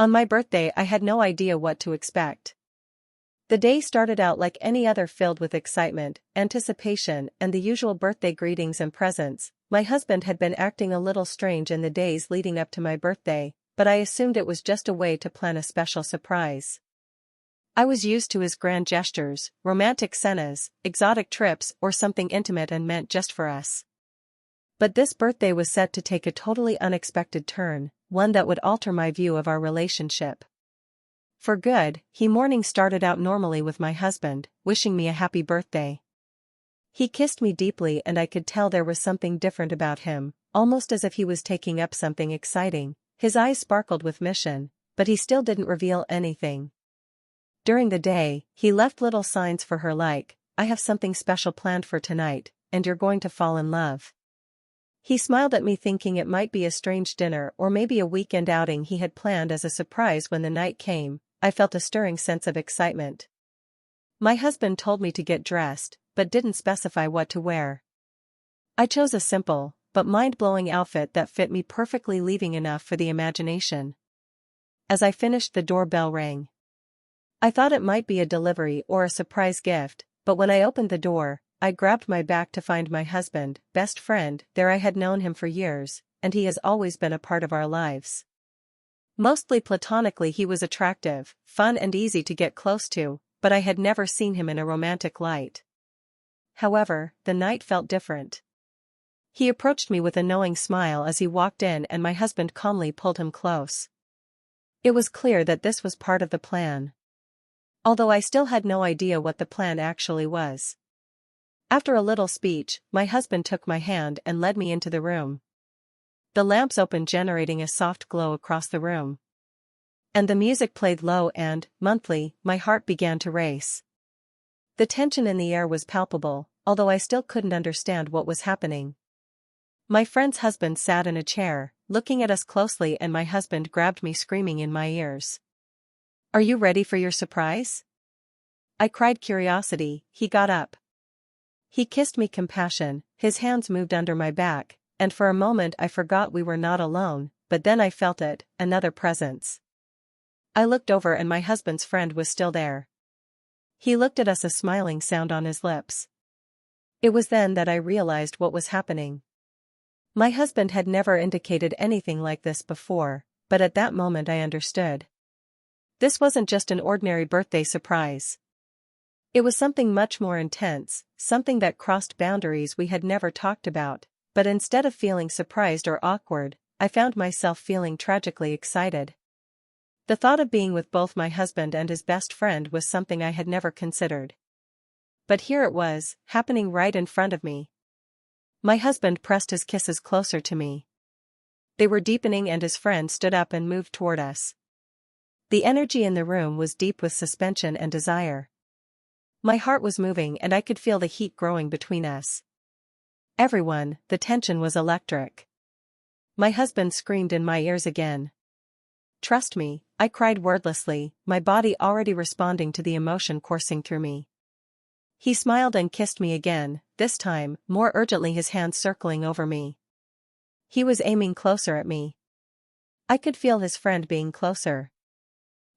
On my birthday, I had no idea what to expect. The day started out like any other, filled with excitement, anticipation, and the usual birthday greetings and presents. My husband had been acting a little strange in the days leading up to my birthday, but I assumed it was just a way to plan a special surprise. I was used to his grand gestures, romantic scenas, exotic trips, or something intimate and meant just for us. But this birthday was set to take a totally unexpected turn, one that would alter my view of our relationship. For good, morning started out normally with my husband, wishing me a happy birthday. He kissed me deeply and I could tell there was something different about him, almost as if he was taking up something exciting. His eyes sparkled with mission, but he still didn't reveal anything. During the day, he left little signs for her like, "I have something special planned for tonight, and you're going to fall in love." He smiled at me, thinking it might be a strange dinner or maybe a weekend outing he had planned as a surprise. When the night came, I felt a stirring sense of excitement. My husband told me to get dressed, but didn't specify what to wear. I chose a simple, but mind-blowing outfit that fit me perfectly, leaving enough for the imagination. As I finished, the doorbell rang. I thought it might be a delivery or a surprise gift, but when I opened the door, I grabbed my back to find my husband, best friend, there. I had known him for years, and he has always been a part of our lives. Mostly platonically, he was attractive, fun and easy to get close to, but I had never seen him in a romantic light. However, the night felt different. He approached me with a knowing smile as he walked in, and my husband calmly pulled him close. It was clear that this was part of the plan. Although I still had no idea what the plan actually was. After a little speech, my husband took my hand and led me into the room. The lamps opened, generating a soft glow across the room. And the music played low and, monthly, my heart began to race. The tension in the air was palpable, although I still couldn't understand what was happening. My friend's husband sat in a chair, looking at us closely, and my husband grabbed me, screaming in my ears. "Are you ready for your surprise?" I cried curiosity. He got up. He kissed me compassion, his hands moved under my back, and for a moment I forgot we were not alone, but then I felt it, another presence. I looked over and my husband's friend was still there. He looked at us, a smiling sound on his lips. It was then that I realized what was happening. My husband had never indicated anything like this before, but at that moment I understood. This wasn't just an ordinary birthday surprise. It was something much more intense, something that crossed boundaries we had never talked about, but instead of feeling surprised or awkward, I found myself feeling tragically excited. The thought of being with both my husband and his best friend was something I had never considered. But here it was, happening right in front of me. My husband pressed his kisses closer to me. They were deepening, and his friend stood up and moved toward us. The energy in the room was deep with suspension and desire. My heart was moving and I could feel the heat growing between us. Everyone, the tension was electric. My husband screamed in my ears again. "Trust me," I cried wordlessly, my body already responding to the emotion coursing through me. He smiled and kissed me again, this time, more urgently, his hands circling over me. He was aiming closer at me. I could feel his friend being closer.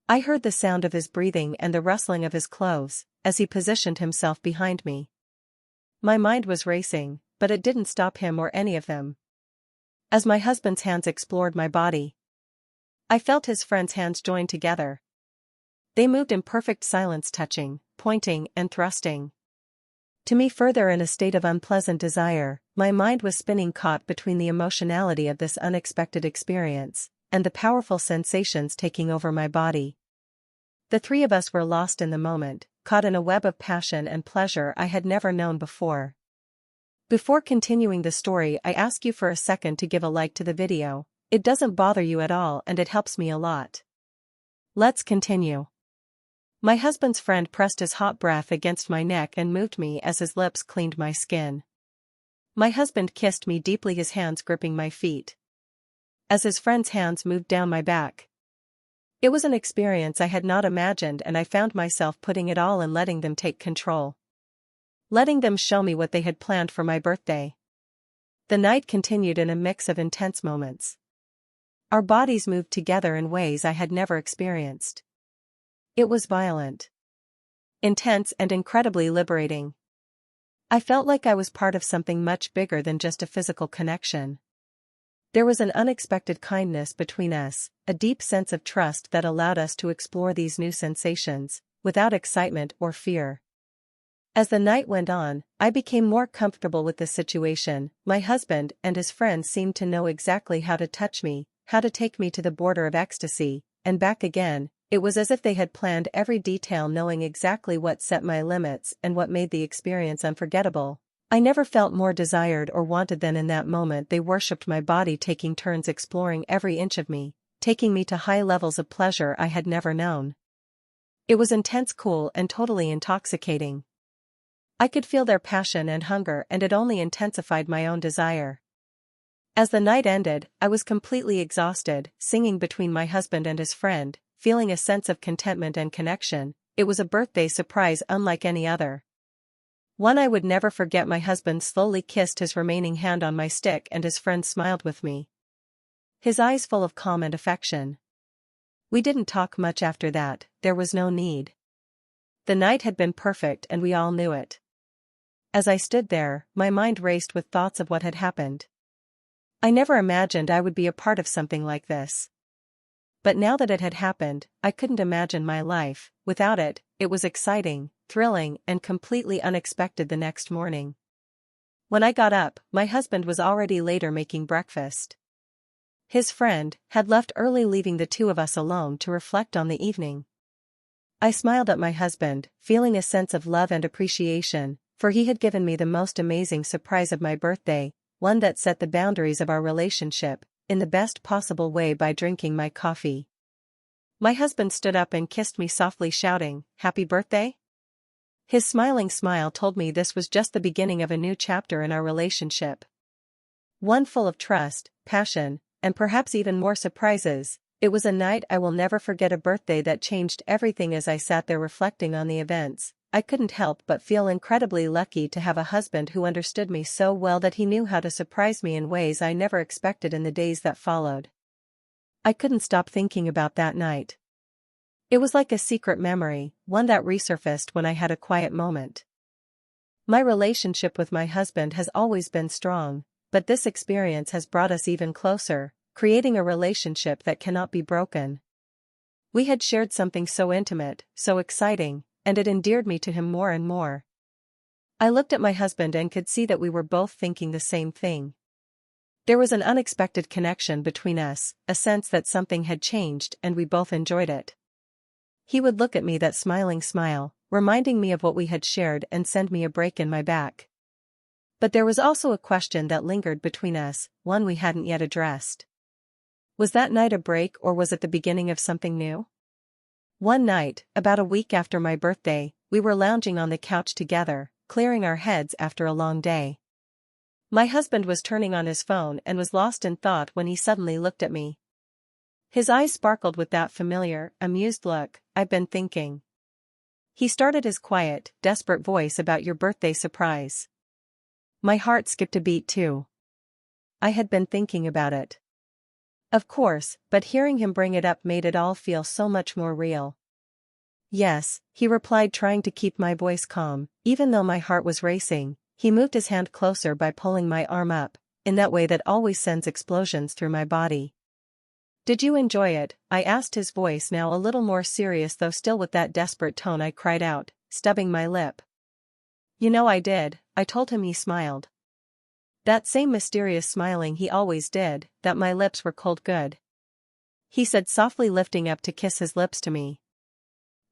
I heard the sound of his breathing and the rustling of his clothes, as he positioned himself behind me. My mind was racing, but it didn't stop him or any of them. As my husband's hands explored my body, I felt his friend's hands join together. They moved in perfect silence, touching, pointing, and thrusting to me further in a state of unpleasant desire. My mind was spinning, caught between the emotionality of this unexpected experience and the powerful sensations taking over my body. The three of us were lost in the moment, caught in a web of passion and pleasure I had never known before. Before continuing the story, I ask you for a second to give a like to the video. It doesn't bother you at all and it helps me a lot. Let's continue. My husband's friend pressed his hot breath against my neck and moved me as his lips cleaned my skin. My husband kissed me deeply, his hands gripping my feet, as his friend's hands moved down my back. It was an experience I had not imagined, and I found myself putting it all in, letting them take control. Letting them show me what they had planned for my birthday. The night continued in a mix of intense moments. Our bodies moved together in ways I had never experienced. It was violent, intense, and incredibly liberating. I felt like I was part of something much bigger than just a physical connection. There was an unexpected kindness between us, a deep sense of trust that allowed us to explore these new sensations, without excitement or fear. As the night went on, I became more comfortable with the situation. My husband and his friends seemed to know exactly how to touch me, how to take me to the border of ecstasy, and back again. It was as if they had planned every detail, knowing exactly what set my limits and what made the experience unforgettable. I never felt more desired or wanted than in that moment. They worshipped my body, taking turns exploring every inch of me, taking me to high levels of pleasure I had never known. It was intense, cool, and totally intoxicating. I could feel their passion and hunger, and it only intensified my own desire. As the night ended, I was completely exhausted, singing between my husband and his friend, feeling a sense of contentment and connection. It was a birthday surprise unlike any other. One I would never forget. My husband slowly kissed his remaining hand on my stick, and his friend smiled with me, his eyes full of calm and affection. We didn't talk much after that. There was no need. The night had been perfect, and we all knew it. As I stood there, my mind raced with thoughts of what had happened. I never imagined I would be a part of something like this. But now that it had happened, I couldn't imagine my life without it. It was exciting, thrilling, and completely unexpected. The next morning, when I got up, my husband was already later making breakfast. His friend had left early, leaving the two of us alone to reflect on the evening. I smiled at my husband, feeling a sense of love and appreciation, for he had given me the most amazing surprise of my birthday, one that set the boundaries of our relationship in the best possible way by drinking my coffee. My husband stood up and kissed me softly, shouting, "Happy birthday?" His smiling smile told me this was just the beginning of a new chapter in our relationship. One full of trust, passion, and perhaps even more surprises. It was a night I will never forget, a birthday that changed everything. As I sat there reflecting on the events, I couldn't help but feel incredibly lucky to have a husband who understood me so well that he knew how to surprise me in ways I never expected. In the days that followed, I couldn't stop thinking about that night. It was like a secret memory, one that resurfaced when I had a quiet moment. My relationship with my husband has always been strong, but this experience has brought us even closer, creating a relationship that cannot be broken. We had shared something so intimate, so exciting, and it endeared me to him more and more. I looked at my husband and could see that we were both thinking the same thing. There was an unexpected connection between us, a sense that something had changed, and we both enjoyed it. He would look at me, that smiling smile, reminding me of what we had shared, and send me a break in my back. But there was also a question that lingered between us, one we hadn't yet addressed. Was that night a break, or was it the beginning of something new? One night, about a week after my birthday, we were lounging on the couch together, clearing our heads after a long day. My husband was turning on his phone and was lost in thought when he suddenly looked at me. His eyes sparkled with that familiar, amused look. "I've been thinking." He started his quiet, desperate voice, "about your birthday surprise." My heart skipped a beat too. I had been thinking about it. Of course, but hearing him bring it up made it all feel so much more real. "Yes," he replied, trying to keep my voice calm, even though my heart was racing. He moved his hand closer by pulling my arm up, in that way that always sends explosions through my body. "Did you enjoy it?" I asked, his voice now a little more serious, though still with that desperate tone. I cried out, stubbing my lip. "You know I did," I told him. He smiled. That same mysterious smiling he always did, "that my lips were cold." "Good," he said softly, lifting up to kiss his lips to me.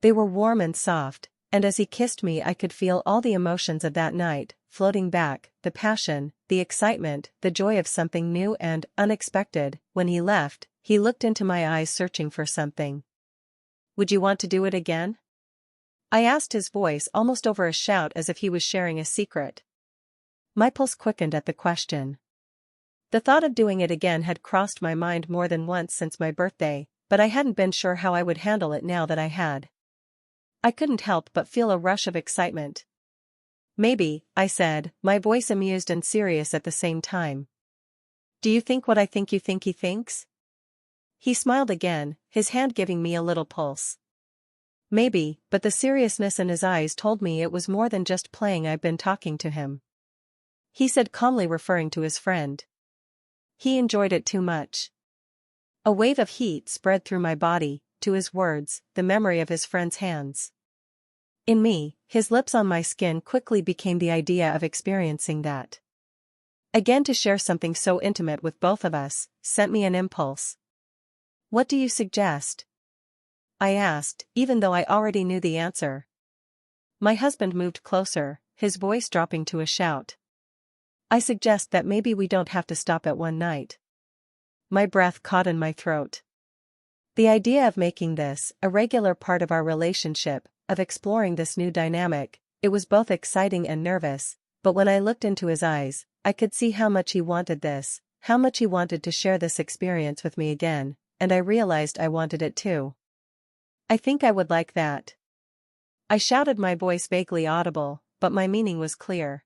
They were warm and soft, and as he kissed me I could feel all the emotions of that night floating back, the passion, the excitement, the joy of something new and unexpected. When he left, he looked into my eyes, searching for something. "Would you want to do it again?" I asked, his voice almost over a shout, as if he was sharing a secret. My pulse quickened at the question. The thought of doing it again had crossed my mind more than once since my birthday, but I hadn't been sure how I would handle it now that I had. I couldn't help but feel a rush of excitement. "Maybe," I said, my voice amused and serious at the same time. "Do you think what I think you think he thinks?" He smiled again, his hand giving me a little pulse. Maybe, but the seriousness in his eyes told me it was more than just playing. I've been talking to him. He said calmly, referring to his friend. He enjoyed it too much. A wave of heat spread through my body, to his words, the memory of his friend's hands. In me, his lips on my skin quickly became the idea of experiencing that. Again, to share something so intimate with both of us, sent me an impulse. What do you suggest? I asked, even though I already knew the answer. My husband moved closer, his voice dropping to a shout. I suggest that maybe we don't have to stop at one night. My breath caught in my throat. The idea of making this a regular part of our relationship, of exploring this new dynamic, it was both exciting and nervous, but when I looked into his eyes, I could see how much he wanted this, how much he wanted to share this experience with me again, and I realized I wanted it too. I think I would like that. I shouted, my voice vaguely audible, but my meaning was clear.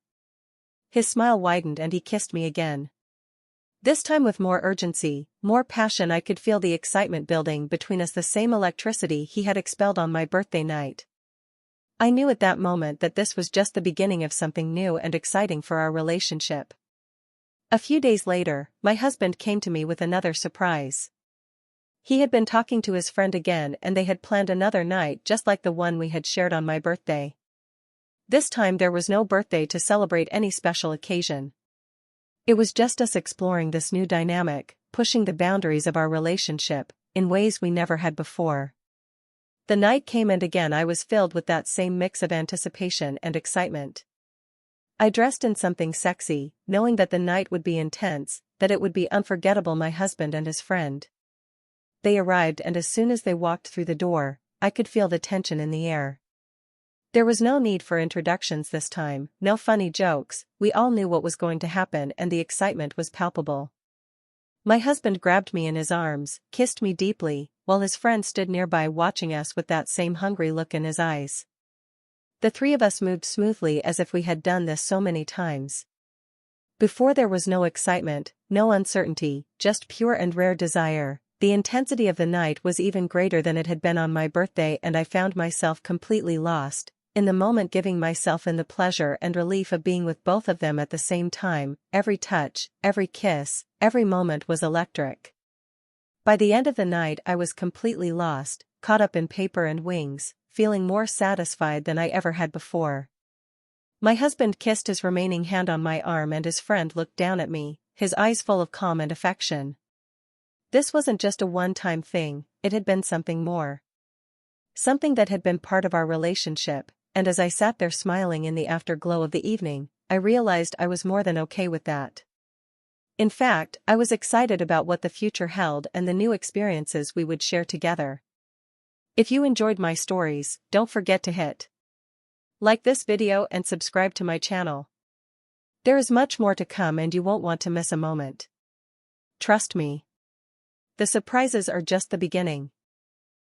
His smile widened and he kissed me again. This time with more urgency, more passion. I could feel the excitement building between us, the same electricity he had expelled on my birthday night. I knew at that moment that this was just the beginning of something new and exciting for our relationship. A few days later, my husband came to me with another surprise. He had been talking to his friend again and they had planned another night just like the one we had shared on my birthday. This time there was no birthday to celebrate any special occasion. It was just us exploring this new dynamic, pushing the boundaries of our relationship, in ways we never had before. The night came and again I was filled with that same mix of anticipation and excitement. I dressed in something sexy, knowing that the night would be intense, that it would be unforgettable. My husband and his friend. They arrived and as soon as they walked through the door, I could feel the tension in the air. There was no need for introductions this time, no funny jokes, we all knew what was going to happen and the excitement was palpable. My husband grabbed me in his arms, kissed me deeply, while his friend stood nearby watching us with that same hungry look in his eyes. The three of us moved smoothly as if we had done this so many times. Before there was no excitement, no uncertainty, just pure and rare desire. The intensity of the night was even greater than it had been on my birthday and I found myself completely lost, in the moment, giving myself in the pleasure and relief of being with both of them at the same time. Every touch, every kiss, every moment was electric. By the end of the night I was completely lost, caught up in paper and wings, feeling more satisfied than I ever had before. My husband kissed his remaining hand on my arm and his friend looked down at me, his eyes full of calm and affection. This wasn't just a one-time thing, it had been something more. Something that had been part of our relationship, and as I sat there smiling in the afterglow of the evening, I realized I was more than okay with that. In fact, I was excited about what the future held and the new experiences we would share together. If you enjoyed my stories, don't forget to hit like this video and subscribe to my channel. There is much more to come and you won't want to miss a moment. Trust me. The surprises are just the beginning.